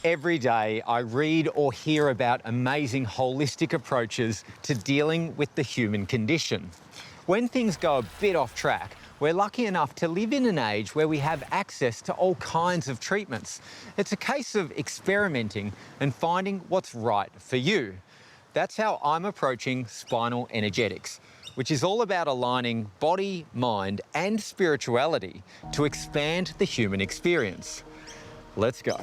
Every day I read or hear about amazing holistic approaches to dealing with the human condition. When things go a bit off track, we're lucky enough to live in an age where we have access to all kinds of treatments. It's a case of experimenting and finding what's right for you. That's how I'm approaching Spinal Energetics, which is all about aligning body, mind and spirituality to expand the human experience. Let's go.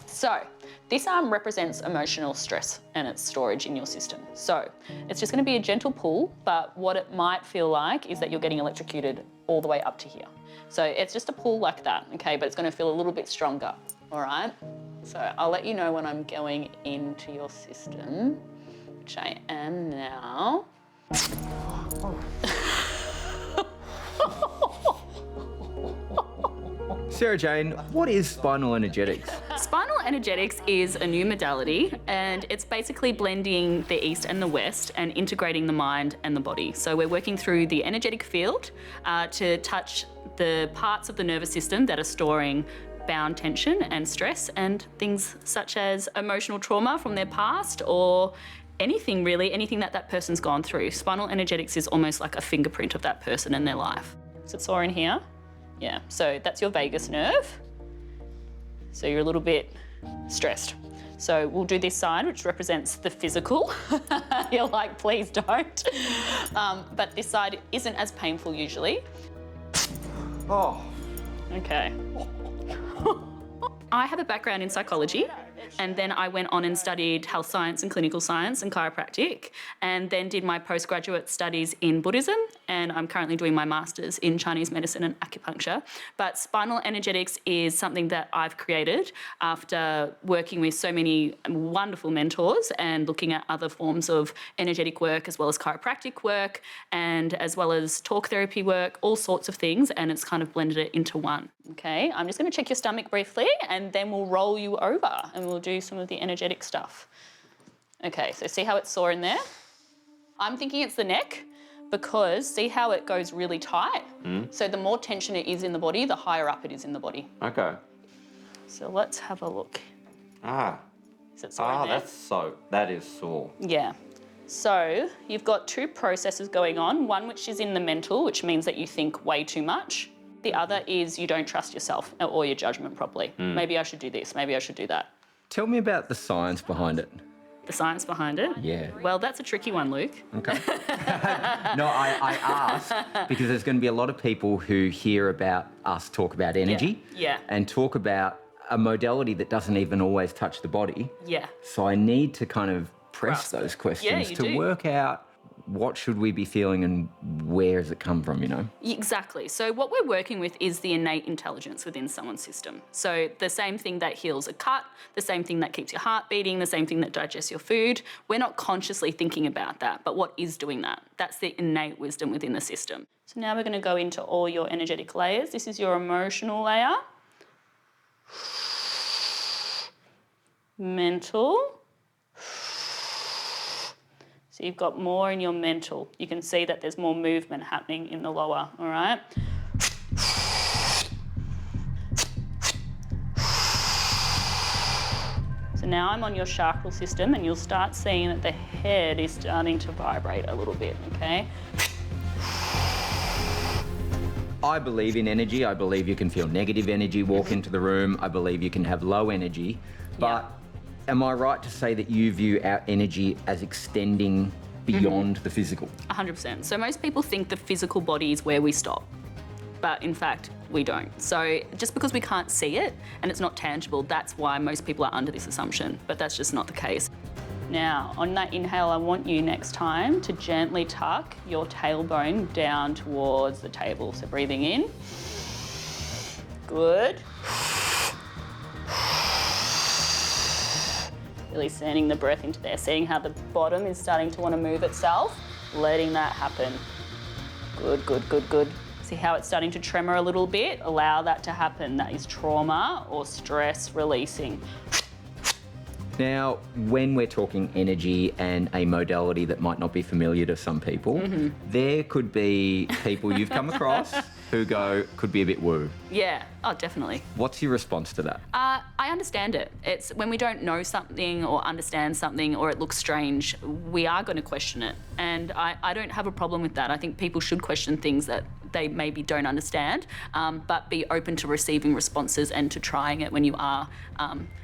So this arm represents emotional stress and its storage in your system. So it's just going to be a gentle pull, but what it might feel like is that you're getting electrocuted all the way up to here. So it's just a pull like that, okay, but it's going to feel a little bit stronger, all right? So I'll let you know when I'm going into your system, which I am now. Sarah Jane, what is Spinal Energetics? Spinal Energetics is a new modality and it's basically blending the East and the West and integrating the mind and the body. So we're working through the energetic field to touch the parts of the nervous system that are storing bound tension and stress and things such as emotional trauma from their past or anything really, anything that that person's gone through. Spinal Energetics is almost like a fingerprint of that person and their life. Is it sore in here? Yeah, so that's your vagus nerve. So you're a little bit stressed. So we'll do this side, which represents the physical. You're like, please don't. But this side isn't as painful usually. Oh. Okay. I have a background in psychology and then I went on and studied health science and clinical science and chiropractic and then did my postgraduate studies in Buddhism and I'm currently doing my master's in Chinese medicine and acupuncture. But Spinal Energetics is something that I've created after working with so many wonderful mentors and looking at other forms of energetic work as well as chiropractic work and as well as talk therapy work, all sorts of things, and it's kind of blended it into one. Okay, I'm just going to check your stomach briefly and then we'll roll you over and we'll do some of the energetic stuff. Okay, so see how it's sore in there? I'm thinking it's the neck because see how it goes really tight? So the more tension it is in the body, the higher up it is in the body. Okay. So let's have a look. Is it sore in there? That is sore. Yeah. So you've got two processes going on, one which is in the mental, which means that you think way too much. The other is you don't trust yourself or your judgment properly. Maybe I should do this, maybe I should do that. Tell me about the science behind it. The science behind it? Yeah. Well, that's a tricky one, Luke. Okay. No, I ask because there's going to be a lot of people who hear about us talk about energy and talk about a modality that doesn't even always touch the body. Yeah. So I need to kind of press those questions to work out what should we be feeling and where does it come from, you know? Exactly. So what we're working with is the innate intelligence within someone's system. So the same thing that heals a cut, the same thing that keeps your heart beating, the same thing that digests your food. We're not consciously thinking about that, but what is doing that? That's the innate wisdom within the system. So now we're going to go into all your energetic layers. This is your emotional layer. Mental. So you've got more in your mental. You can see that there's more movement happening in the lower, all right? So now I'm on your chakral system and you'll start seeing that the head is starting to vibrate a little bit, okay? I believe in energy. I believe you can feel negative energy, walk into the room. I believe you can have low energy, but am I right to say that you view our energy as extending beyond the physical? 100%. So most people think the physical body is where we stop, but in fact, we don't. So just because we can't see it and it's not tangible, that's why most people are under this assumption, but that's just not the case. Now, on that inhale, I want you next time to gently tuck your tailbone down towards the table. So breathing in. Good. Really sending the breath into there, seeing how the bottom is starting to want to move itself, letting that happen. Good, good, good, good. See how it's starting to tremor a little bit? Allow that to happen. That is trauma or stress releasing. Now, when we're talking energy and a modality that might not be familiar to some people, there could be people you've come across who go, could be a bit woo. Yeah, oh, definitely. What's your response to that? I understand it. It's when we don't know something or understand something or it looks strange, we are going to question it. And I don't have a problem with that. I think people should question things that they maybe don't understand, but be open to receiving responses and to trying it when you are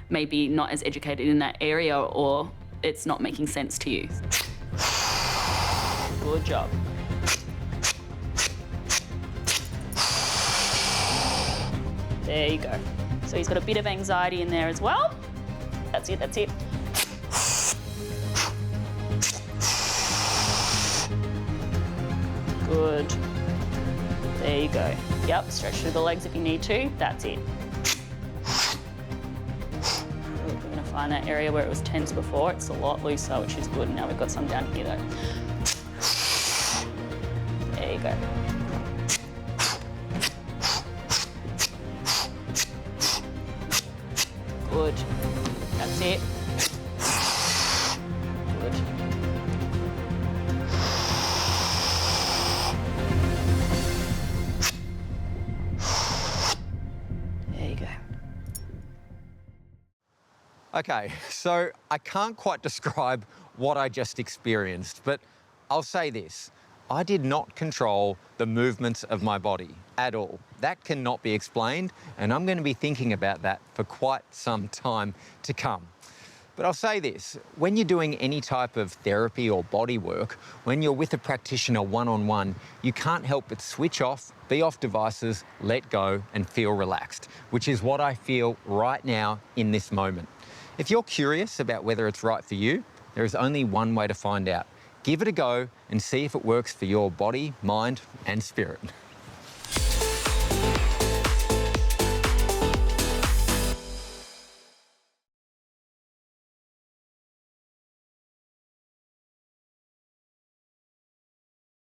maybe not as educated in that area or it's not making sense to you. Good job. There you go. So he's got a bit of anxiety in there as well. That's it, that's it. Good. There you go. Yep, stretch through the legs if you need to. That's it. We're going to find that area where it was tense before. It's a lot looser, which is good. Now we've got some down here though. There you go. Good. That's it. Good. There you go. Okay, so I can't quite describe what I just experienced, but I'll say this. I did not control the movements of my body at all. That cannot be explained, and I'm going to be thinking about that for quite some time to come. But I'll say this, when you're doing any type of therapy or body work, when you're with a practitioner one-on-one, you can't help but switch off, be off devices, let go, and feel relaxed, which is what I feel right now in this moment. If you're curious about whether it's right for you, there is only one way to find out. Give it a go and see if it works for your body, mind, and spirit.